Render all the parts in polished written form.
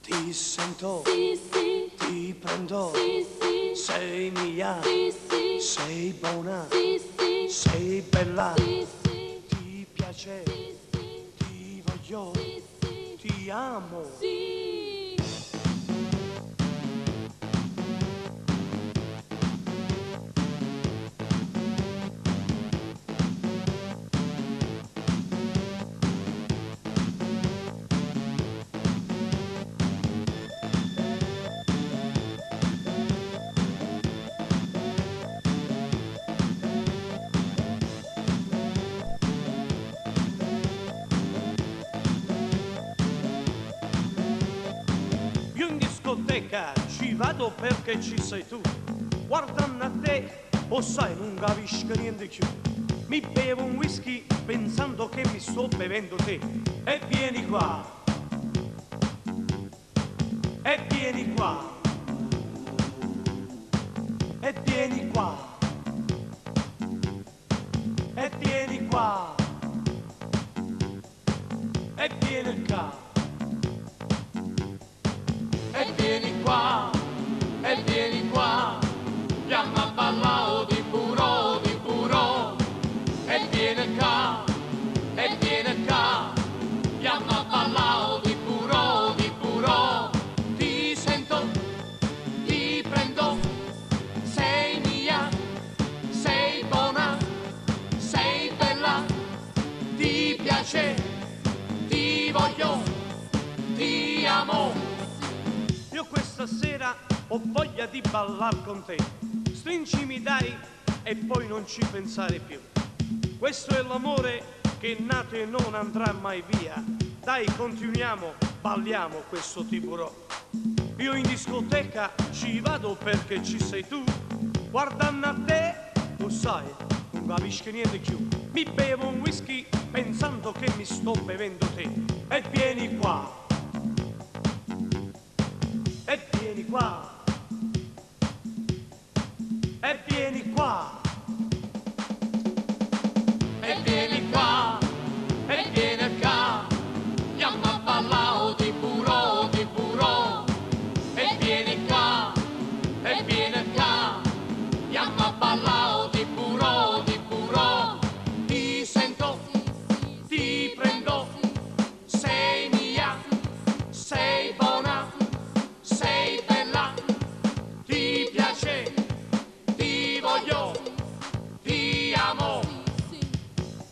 Ti sento, sì, sì, ti prendo, sì, sì, sei mia, sì, sì, sei buona, sì, sì, sei bella, sì, sì, ti piace, sì, sì, ti voglio, sì, sì, ti amo. sì. Io in discoteca ci vado perché ci sei tu. Guardando a te, o sai, non capisco niente più. Mi bevo un whisky pensando che mi sto bevendo te. E vieni qua, e vieni qua, e vieni qua, e vieni qua, e vieni qua, e vieni qua, e vieni qua. Chiama ballao di puro, e vieni qua, e vieni qua. Chiama ballao di puro, ti sento, ti prendo, sei mia, sei buona, sei bella, ti piace, ti voglio, ti amo. Io questa sera ho voglia di ballar con te. Stringimi dai e poi non ci pensare più. Questo è l'amore che è nato e non andrà mai via. Dai, continuiamo, balliamo questo tiburò. Io in discoteca ci vado perché ci sei tu. Guardando a te, lo sai, non capisco niente più. Mi bevo un whisky pensando che mi sto bevendo te. E vieni qua, e vieni qua, e vieni qua, e vieni qua, e vieni qua. Chiama ballao di puro, e vieni qua, e vieni qua. Chiama ballao di puro, ti sento, ti prendo, sei mia, sei buona, sei bella, ti piace, ti voglio, ti amo.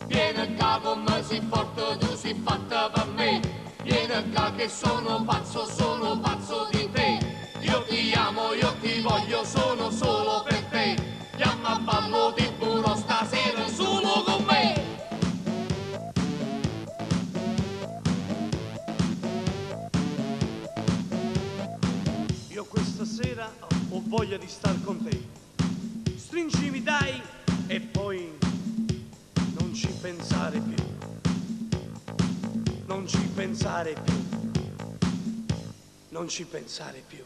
Vieni qua con me, sei forte, tu sei fatta per me. Vieni qua che sono pazzo di te. Io ti amo, io ti voglio, sono solo per te. Chiama ballo di puro stasera solo con me. Io questa sera ho voglia di star con te. Stringimi dai e poi non ci pensare più. Non ci pensare più. Non ci pensare più.